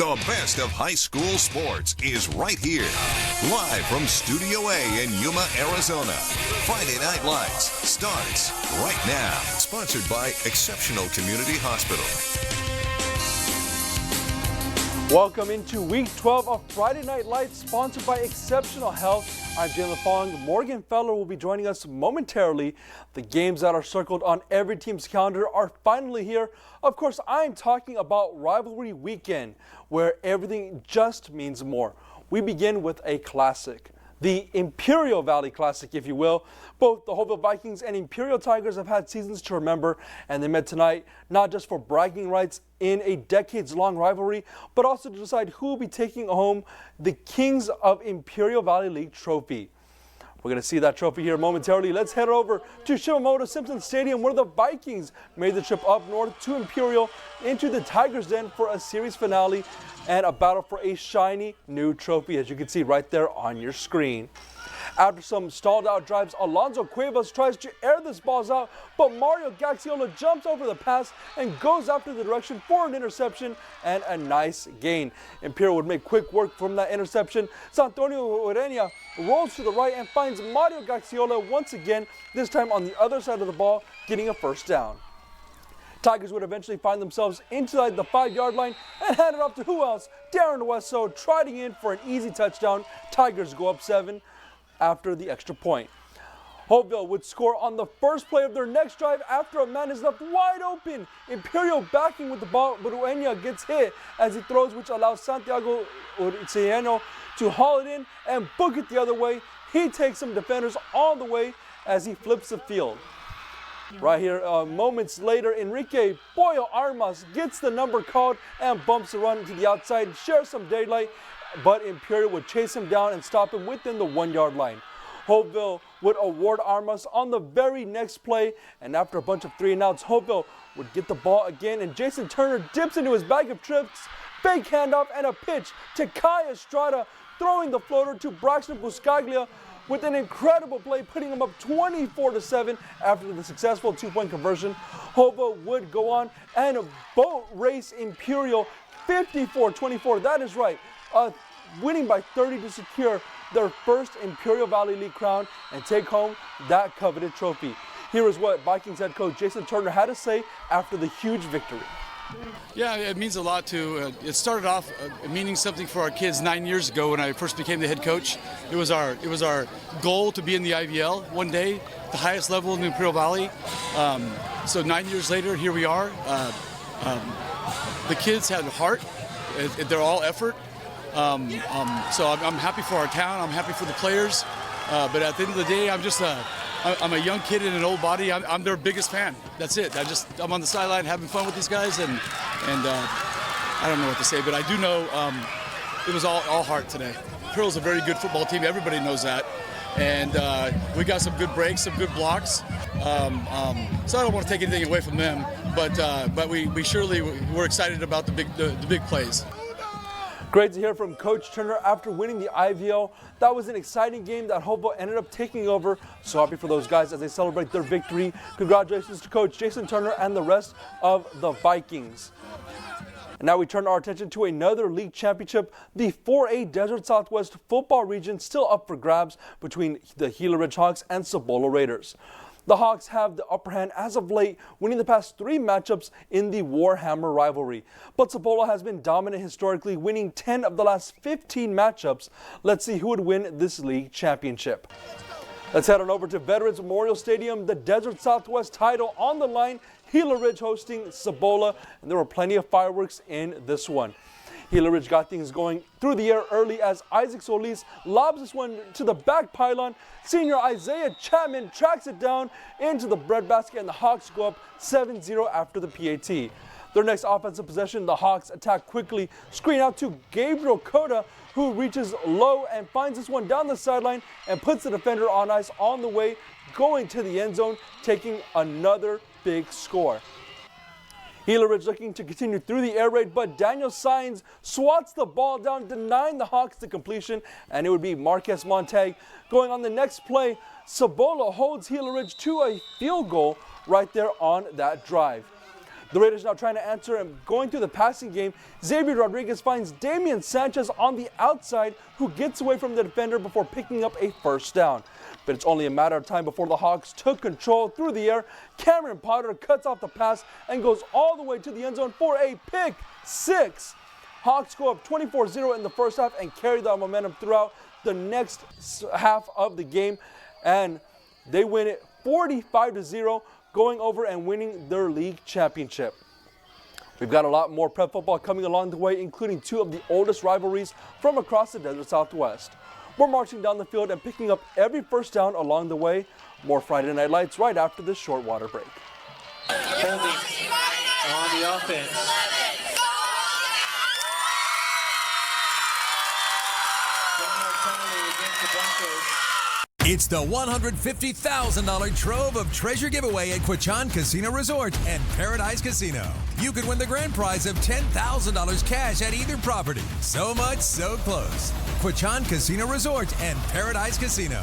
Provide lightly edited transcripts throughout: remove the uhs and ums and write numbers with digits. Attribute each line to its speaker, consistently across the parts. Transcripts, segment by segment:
Speaker 1: The best of high school sports is right here. Live from Studio A in Yuma, Arizona. Friday Night Lights starts right now. Sponsored by Exceptional Community Hospital.
Speaker 2: Welcome into week 12 of Friday Night Lights, sponsored by Exceptional Health. I'm Jalen Fong. Morgan Feller will be joining us momentarily. The games that are circled on every team's calendar are finally here. Of course, I'm talking about rivalry weekend, where everything just means more. We begin with a classic, the Imperial Valley Classic, if you will. Both the Hopeville Vikings and Imperial Tigers have had seasons to remember, and they met tonight not just for bragging rights in a decades-long rivalry, but also to decide who will be taking home the Kings of Imperial Valley League trophy. We're going to see that trophy here momentarily. Let's head over to Shimamoto Simpson Stadium, where the Vikings made the trip up north to Imperial into the Tigers' Den for a series finale and a battle for a shiny new trophy, as you can see right there on your screen. After some stalled out drives, Alonzo Cuevas tries to air this balls out, but Mario Gaxiola jumps over the pass and goes after the direction for an interception and a nice gain. Imperial would make quick work from that interception. Santonio Urenia rolls to the right and finds Mario Gaxiola once again, this time on the other side of the ball, getting a first down. Tigers would eventually find themselves inside the 5-yard line and hand it off to who else? Darren Wesso trotting in for an easy touchdown. Tigers go up 7 after the extra point. Hopeville would score on the first play of their next drive after a man is left wide open. Imperial backing with the ball, but Uenia gets hit as he throws, which allows Santiago Urciano to haul it in and book it the other way. He takes some defenders all the way as he flips the field. Right here, moments later, Enrique Boyo Armas gets the number called and bumps the run to the outside, shares some daylight, but Imperial would chase him down and stop him within the 1-yard line. Hopeville would award Armas on the very next play, and after a bunch of 3-and-outs, Hopeville would get the ball again, and Jason Turner dips into his bag of tricks, fake handoff, and a pitch to Kai Estrada, throwing the floater to Braxton Buscaglia with an incredible play, putting him up 24-7 after the successful 2-point conversion. Hopeville would go on and boat race Imperial 54-24. That is right. Winning by 30 to secure their first Imperial Valley League crown and take home that coveted trophy. Here is what Vikings head coach Jason Turner had to say after the huge victory.
Speaker 3: Yeah, it means a lot to. It started off meaning something for our kids 9 years ago when I first became the head coach. It was our goal to be in the IVL one day, the highest level in the Imperial Valley. So 9 years later, here we are. The kids had heart. They're all effort. So I'm happy for our town. I'm happy for the players. But at the end of the day, I'm a young kid in an old body. I'm their biggest fan. That's it. I'm on the sideline having fun with these guys, and I don't know what to say, but I do know it was all heart today. Imperial's a very good football team. Everybody knows that, and we got some good breaks, some good blocks. So I don't want to take anything away from them, but we surely we're excited about the big plays.
Speaker 2: Great to hear from Coach Turner after winning the IVL. That was an exciting game that Hopeville ended up taking over. So happy for those guys as they celebrate their victory. Congratulations to Coach Jason Turner and the rest of the Vikings. And now we turn our attention to another league championship. The 4A Desert Southwest football region still up for grabs between the Gila Ridge Hawks and Cibola Raiders. The Hawks have the upper hand as of late, winning the past 3 matchups in the Warhammer rivalry. But Cibola has been dominant historically, winning 10 of the last 15 matchups. Let's see who would win this league championship. Let's head on over to Veterans Memorial Stadium, the Desert Southwest title on the line. Gila Ridge hosting Cibola, and there were plenty of fireworks in this one. Gila Ridge got things going through the air early as Isaac Solis lobs this one to the back pylon. Senior Isaiah Chapman tracks it down into the breadbasket, and the Hawks go up 7-0 after the PAT. Their next offensive possession, the Hawks attack quickly, screen out to Gabriel Cota, who reaches low and finds this one down the sideline and puts the defender on ice on the way, going to the end zone, taking another big score. Gila Ridge looking to continue through the air raid, but Daniel Saenz swats the ball down, denying the Hawks the completion, and it would be Marquez Montag going on the next play. Cibola holds Gila Ridge to a field goal right there on that drive. The Raiders now trying to answer, and going through the passing game, Xavier Rodriguez finds Damian Sanchez on the outside, who gets away from the defender before picking up a first down. But it's only a matter of time before the Hawks took control through the air. Cameron Potter cuts off the pass and goes all the way to the end zone for a pick six. Hawks go up 24-0 in the first half and carry that momentum throughout the next half of the game, and they win it 45-0, going over and winning their league championship. We've got a lot more prep football coming along the way, including two of the oldest rivalries from across the Desert Southwest. We're marching down the field and picking up every first down along the way. More Friday Night Lights right after this short water break.
Speaker 4: Holding on the offense.
Speaker 5: It's the $150,000 Trove of Treasure giveaway at Quechan Casino Resort and Paradise Casino. You could win the grand prize of $10,000 cash at either property. So much, so close. Quechan Casino Resort and Paradise Casino.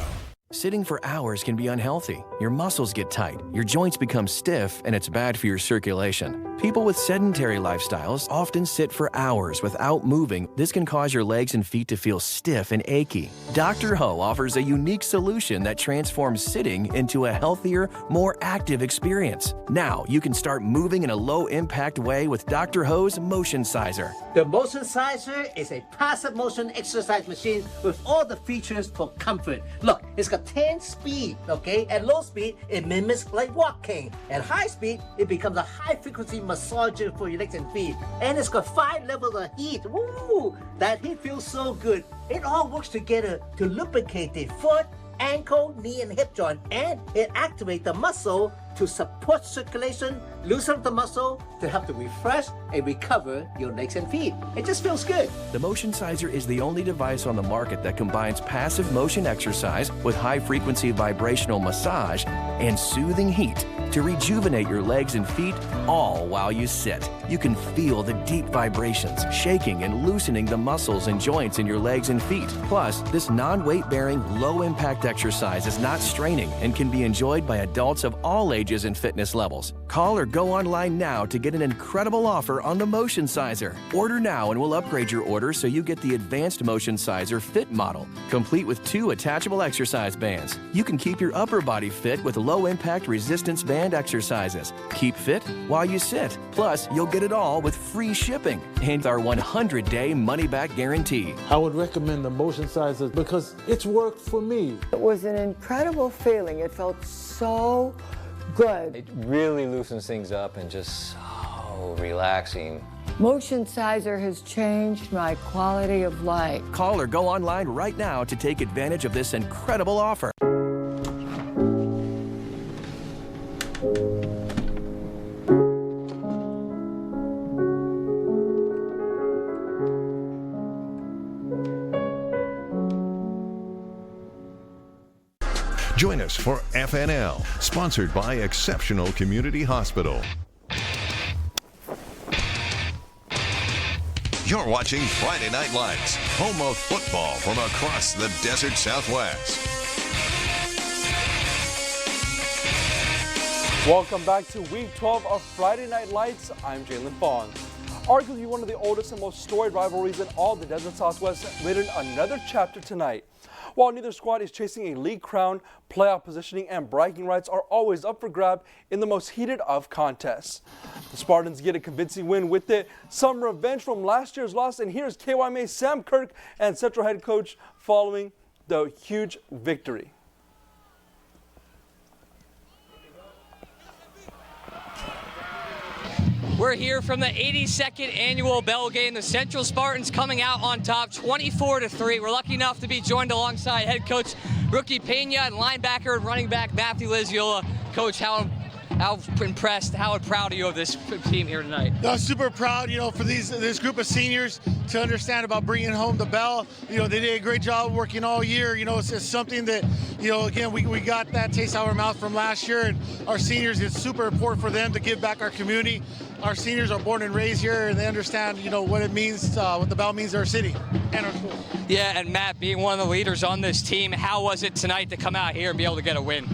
Speaker 6: Sitting for hours can be unhealthy. Your muscles get tight, your joints become stiff, and it's bad for your circulation. People with sedentary lifestyles often sit for hours without moving. This can cause your legs and feet to feel stiff and achy. Dr. Ho offers a unique solution that transforms sitting into a healthier, more active experience. Now you can start moving in a low-impact way with Dr. Ho's Motion Sizer.
Speaker 7: The Motion Sizer is a passive motion exercise machine with all the features for comfort. Look, it's got 10 speed, okay? At low speed, it mimics like walking. At high speed, it becomes a high-frequency massager for your legs and feet. And it's got 5 levels of heat. Woo! That heat feels so good. It all works together to lubricate the foot, ankle, knee, and hip joint. And it activates the muscle to support circulation, loosen up the muscle to help to refresh and recover your legs and feet. It just feels good.
Speaker 6: The Motion Sizer is the only device on the market that combines passive motion exercise with high-frequency vibrational massage and soothing heat to rejuvenate your legs and feet, all while you sit. You can feel the deep vibrations, shaking and loosening the muscles and joints in your legs and feet. Plus, this non-weight-bearing, low-impact exercise is not straining and can be enjoyed by adults of all ages and fitness levels. Call or go online now to get an incredible offer on the Motion Sizer. Order now and we'll upgrade your order so you get the advanced Motion Sizer Fit model, complete with 2 attachable exercise bands. You can keep your upper body fit with low-impact resistance band exercises. Keep fit while you sit. Plus, you'll get it all with free shipping and our 100-day money-back guarantee.
Speaker 8: I would recommend the Motion Sizer because it's worked for me.
Speaker 9: It was an incredible feeling. It felt so good.
Speaker 10: It really loosens things up and just so relaxing.
Speaker 9: Motion Sizer has changed my quality of life.
Speaker 6: Call or go online right now to take advantage of this incredible offer.
Speaker 1: Join us for FNL, sponsored by Exceptional Community Hospital. You're watching Friday Night Lights, home of football from across the Desert Southwest.
Speaker 2: Welcome back to Week 12 of Friday Night Lights. I'm Jalen Fong. Arguably one of the oldest and most storied rivalries in all the Desert Southwest written another chapter tonight. While neither squad is chasing a league crown, playoff positioning and bragging rights are always up for grab in the most heated of contests. The Spartans get a convincing win with it, some revenge from last year's loss, and here's KYMA's Sam Kirk and Central head coach following the huge victory.
Speaker 11: We're here from the 82nd annual Bell game. The Central Spartans coming out on top 24-3. We're lucky enough to be joined alongside head coach Rookie Pena and linebacker and running back Matthew Liziola. Coach, how impressed, how proud are you of this team here tonight?
Speaker 12: No, super proud, for this group of seniors to understand about bringing home the bell. They did a great job working all year. It's something that, again, we got that taste out of our mouth from last year, and our seniors, it's super important for them to give back our community. Our seniors are born and raised here, and they understand, what it means, what the bell means to our city and our school.
Speaker 11: Yeah, and Matt, being one of the leaders on this team, how was it tonight to come out here and be able to get a win?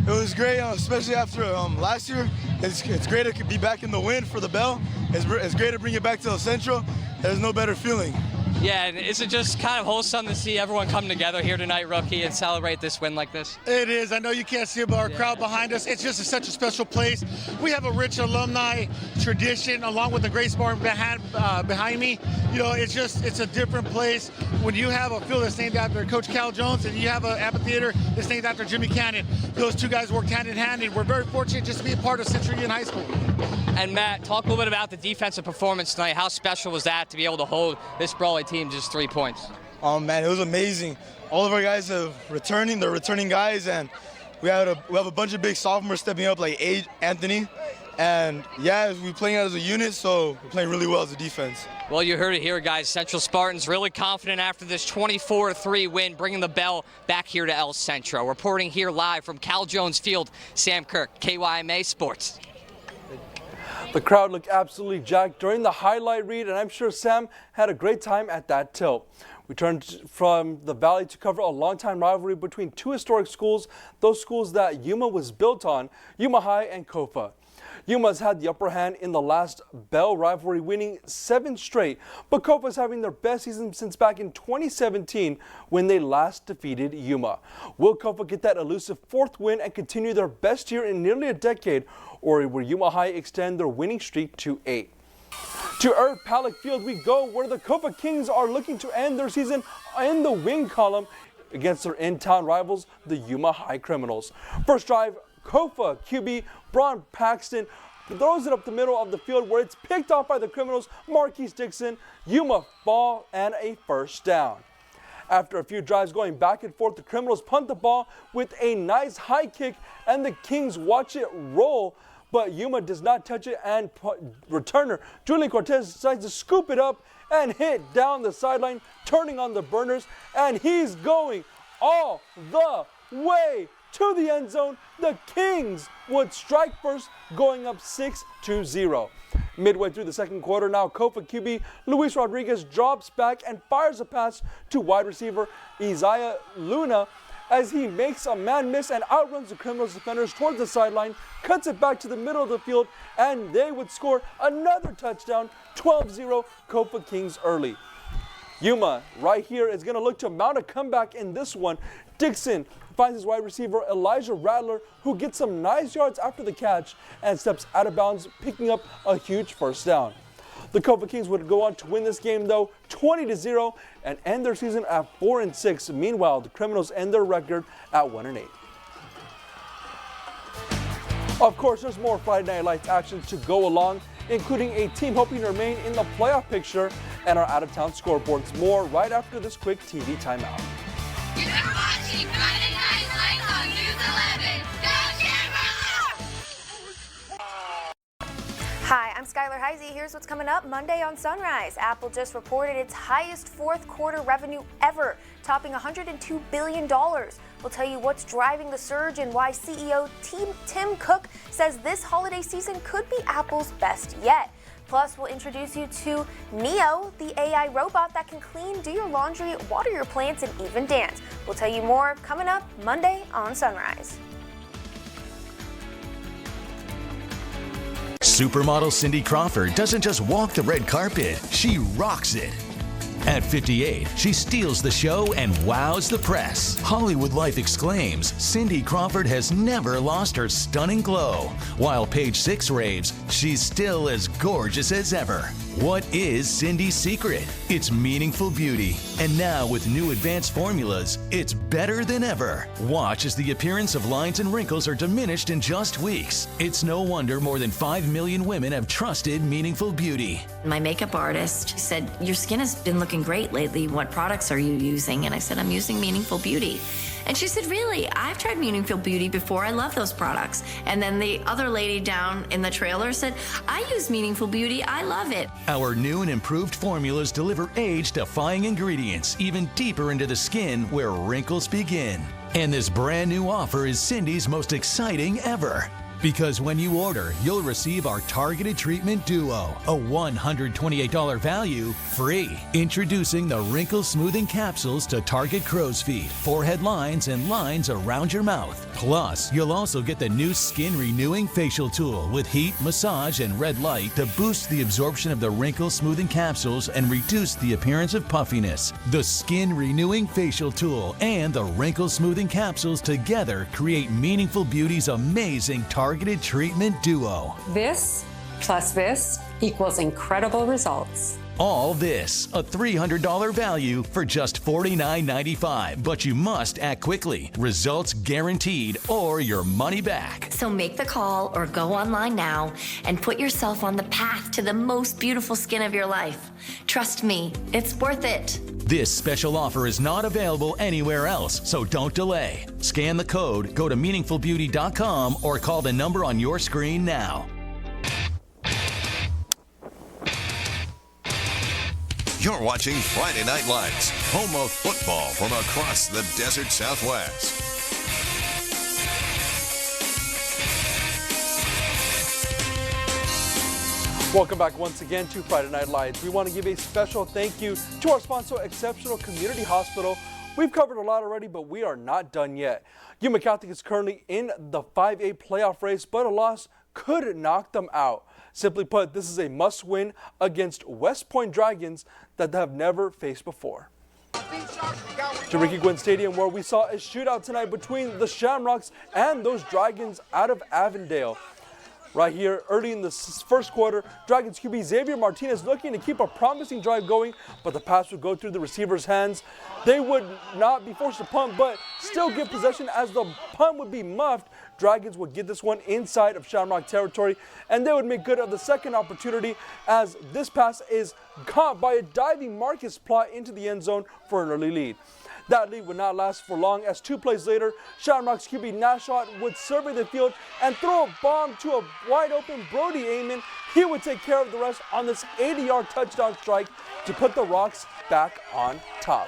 Speaker 13: It was great, especially after last year.
Speaker 4: It's great to be back in the win for the Bell. It's great to bring it back to El Centro. There's no better feeling.
Speaker 11: Yeah, and is it just kind of wholesome to see everyone come together here tonight, Rookie, and celebrate this win like this?
Speaker 12: It is. I know you can't see it, but our crowd behind us, it's just such a special place. We have a rich alumni tradition along with the Grace Barn behind me. You know, it's a different place. When you have a field that's named after Coach Cal Jones and you have an amphitheater that's named after Jimmy Cannon, those two guys worked hand in hand, and we're very fortunate just to be a part of Central Union High School.
Speaker 11: And Matt, talk a little bit about the defensive performance tonight. How special was that to be able to hold this Brawley team just 3 points?
Speaker 4: Oh man, it was amazing. All of our guys are returning. They're returning guys, and we have a bunch of big sophomores stepping up, like Anthony. And yeah, we're playing as a unit, so we're playing really well as a defense.
Speaker 11: Well, you heard it here, guys. Central Spartans really confident after this 24-3 win, bringing the Bell back here to El Centro. Reporting here live from Cal Jones Field, Sam Kirk, KYMA Sports.
Speaker 2: The crowd looked absolutely jacked during the highlight read, and I'm sure Sam had a great time at that tilt. We turned from the Valley to cover a longtime rivalry between two historic schools, those schools that Yuma was built on, Yuma High and Kofa. Yuma's had the upper hand in the last Bell rivalry, winning 7 straight, but Kofa's having their best season since back in 2017 when they last defeated Yuma. Will Kofa get that elusive 4th win and continue their best year in nearly a decade, or will Yuma High extend their winning streak to 8? To Irv Palak Field we go, where the Kofa Kings are looking to end their season in the win column against their in-town rivals, the Yuma High Criminals. First drive, Kofa QB Braun Paxton throws it up the middle of the field where it's picked off by the Criminals' Marquise Dixon. Yuma ball and a first down. After a few drives going back and forth, the Criminals punt the ball with a nice high kick, and the Kings watch it roll, but Yuma does not touch it, and returner Julian Cortez decides to scoop it up and hit down the sideline, turning on the burners, and he's going all the way to the end zone. The Kings would strike first, going up 6-0. Midway through the second quarter now, Kofa QB Luis Rodriguez drops back and fires a pass to wide receiver Isaiah Luna as he makes a man miss and outruns the Criminals defenders towards the sideline, cuts it back to the middle of the field, and they would score another touchdown, 12-0 Kofa Kings early. Yuma right here is going to look to mount a comeback in this one. Dixon finds his wide receiver Elijah Rattler, who gets some nice yards after the catch and steps out of bounds, picking up a huge first down. The Kofa Kings would go on to win this game though 20-0 and end their season at 4-6. Meanwhile, the Criminals end their record at 1-8. Of course, there's more Friday Night Lights action to go along, including a team hoping to remain in the playoff picture and our out-of-town scoreboards. More right after this quick TV timeout.
Speaker 13: You're watching Friday Night Lights on News 11. Go
Speaker 14: Hi, I'm Skylar Heisey. Here's what's coming up Monday on Sunrise. Apple just reported its highest fourth quarter revenue ever, topping $102 billion. We'll tell you what's driving the surge and why CEO Tim Cook says this holiday season could be Apple's best yet. Plus, we'll introduce you to Neo, the AI robot that can clean, do your laundry, water your plants, and even dance. We'll tell you more coming up Monday on Sunrise.
Speaker 5: Supermodel Cindy Crawford doesn't just walk the red carpet, she rocks it. At 58, she steals the show and wows the press. Hollywood Life exclaims, Cindy Crawford has never lost her stunning glow. While Page 6 raves, she's still as gorgeous as ever. What is Cindy's secret? It's meaningful beauty. And now with new advanced formulas, it's better than ever. Watch as the appearance of lines and wrinkles are diminished in just weeks. It's no wonder more than 5 million women have trusted Meaningful Beauty.
Speaker 15: My makeup artist said, your skin has been looking great lately. What products are you using? And I said, I'm using Meaningful Beauty. And she said, really? I've tried Meaningful Beauty before. I love those products. And then the other lady down in the trailer said, I use Meaningful Beauty. I love it.
Speaker 5: Our new and improved formulas deliver age-defying ingredients even deeper into the skin where wrinkles begin. And this brand new offer is Cindy's most exciting ever. Because when you order, you'll receive our Targeted Treatment Duo, a $128 value, free. Introducing the Wrinkle Smoothing Capsules to target crow's feet, forehead lines, and lines around your mouth. Plus, you'll also get the new Skin Renewing Facial Tool with heat, massage, and red light to boost the absorption of the wrinkle smoothing capsules and reduce the appearance of puffiness. The Skin Renewing Facial Tool and the Wrinkle Smoothing Capsules together create Meaningful Beauty's amazing Targeted Treatment Duo.
Speaker 16: This plus this equals incredible results.
Speaker 5: All this, a $300 value for just $49.95. But you must act quickly. Results guaranteed or your money back.
Speaker 15: So make the call or go online now and put yourself on the path to the most beautiful skin of your life. Trust me, it's worth it.
Speaker 5: This special offer is not available anywhere else, so don't delay. Scan the code, go to meaningfulbeauty.com, or call the number on your screen now.
Speaker 1: You're watching Friday Night Lights, home of football from across the desert Southwest.
Speaker 2: Welcome back once again to Friday Night Lights. We want to give a special thank you to our sponsor, Exceptional Community Hospital. We've covered a lot already, but we are not done yet. Yuma Catholic is currently in the 5A playoff race, but a loss could knock them out. Simply put, this is a must-win against West Point Dragons that they have never faced before. To Ricky Gwynn Stadium, where we saw a shootout tonight between the Shamrocks and those Dragons out of Avondale. Right here, early in the first quarter, Dragons QB Xavier Martinez looking to keep a promising drive going, but the pass would go through the receiver's hands. They would not be forced to punt, but still get possession as the punt would be muffed. Dragons would get this one inside of Shamrock territory, and they would make good of the second opportunity as this pass is caught by a diving Marcus Plott into the end zone for an early lead. That lead would not last for long as 2 plays later, Shamrock's QB Nashot would survey the field and throw a bomb to a wide open Brody Amon. He would take care of the rest on this 80-yard touchdown strike to put the Rocks back on top.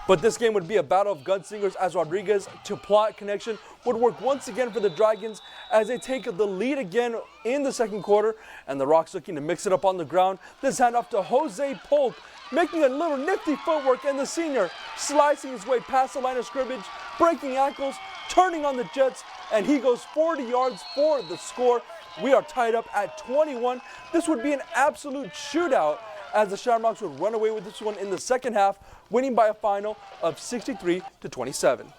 Speaker 2: But this game would be a battle of gunslingers as Rodriguez to Plott connection would work once again for the Dragons as they take the lead again in the second quarter, and the Rocks looking to mix it up on the ground. This handoff to Jose Polk, making a little nifty footwork, and the senior slicing his way past the line of scrimmage, breaking ankles, turning on the Jets, and he goes 40 yards for the score. We are tied up at 21. This would be an absolute shootout as the Shamrocks would run away with this one in the second half, winning by a final of 63-27.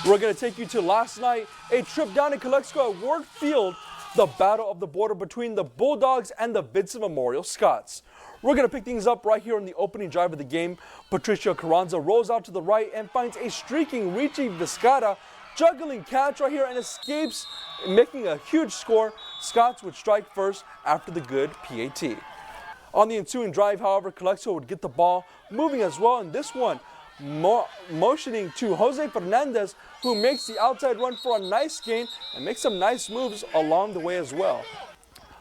Speaker 2: We're going to take you to last night, a trip down to Calexico at Ward Field, the battle of the border between the Bulldogs and the Vincent Memorial Scots. We're going to pick things up right here in the opening drive of the game. Patricia Carranza rolls out to the right and finds a streaking Richie Vizcarra, juggling catch right here and escapes, making a huge score. Scots would strike first after the good PAT. On the ensuing drive, however, Calexico would get the ball moving as well, and this one motioning to Jose Fernandez, who makes the outside run for a nice gain and makes some nice moves along the way as well.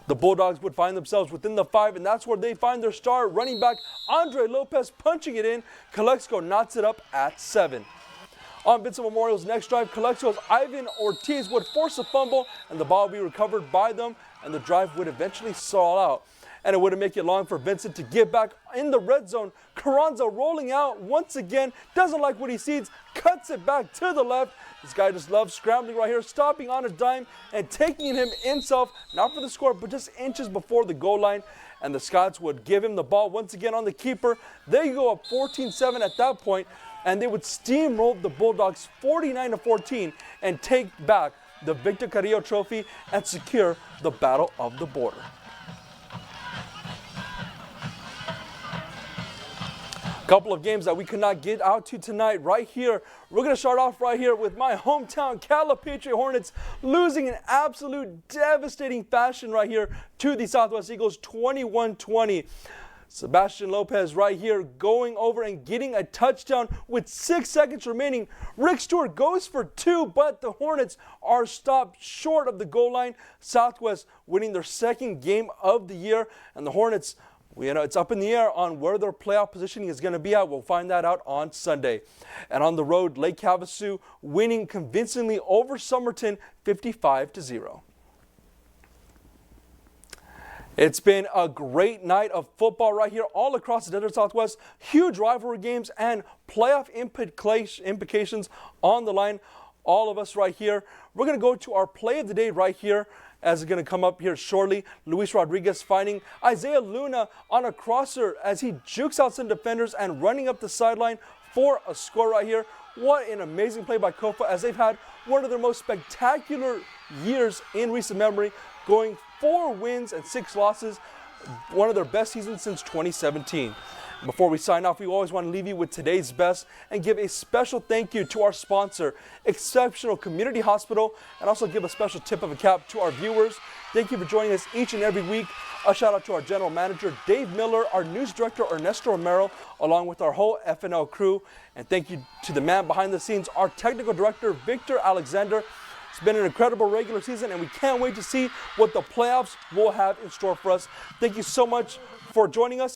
Speaker 2: The Bulldogs would find themselves within the 5, and that's where they find their star running back, Andre Lopez, punching it in. Calexico knots it up at 7. On Vincent Memorial's next drive, Calexico's Ivan Ortiz would force a fumble, and the ball would be recovered by them, and the drive would eventually stall out. And it wouldn't make it long for Vincent to get back in the red zone. Carranza rolling out once again, doesn't like what he sees, cuts it back to the left. This guy just loves scrambling right here, stopping on a dime and taking him himself, not for the score, but just inches before the goal line. And the Scots would give him the ball once again on the keeper. They go up 14-7 at that point, and they would steamroll the Bulldogs 49-14 and take back the Victor Carrillo Trophy and secure the Battle of the Border. Couple of games that we could not get out to tonight right here. We're going to start off right here with my hometown Calipatria Hornets losing in absolute devastating fashion right here to the Southwest Eagles 21-20. Sebastian Lopez right here going over and getting a touchdown with 6 seconds remaining. Rick Stewart goes for 2, but the Hornets are stopped short of the goal line. Southwest winning their second game of the year, and the Hornets It's up in the air on where their playoff positioning is going to be at. We'll find that out on Sunday. And on the road, Lake Havasu winning convincingly over Somerton 55-0. It's been a great night of football right here all across the Desert Southwest. Huge rivalry games and playoff implications on the line. All of us right here. We're going to go to our play of the day right here, as it's going to come up here shortly. Luis Rodriguez finding Isaiah Luna on a crosser as he jukes out some defenders and running up the sideline for a score right here. What an amazing play by Kofa, as they've had one of their most spectacular years in recent memory, going 4 wins and 6 losses, one of their best seasons since 2017. Before we sign off, we always want to leave you with today's best and give a special thank you to our sponsor, Exceptional Community Hospital, and also give a special tip of a cap to our viewers. Thank you for joining us each and every week. A shout out to our general manager, Dave Miller, our news director, Ernesto Romero, along with our whole FNL crew. And thank you to the man behind the scenes, our technical director, Victor Alexander. It's been an incredible regular season, and we can't wait to see what the playoffs will have in store for us. Thank you so much for joining us.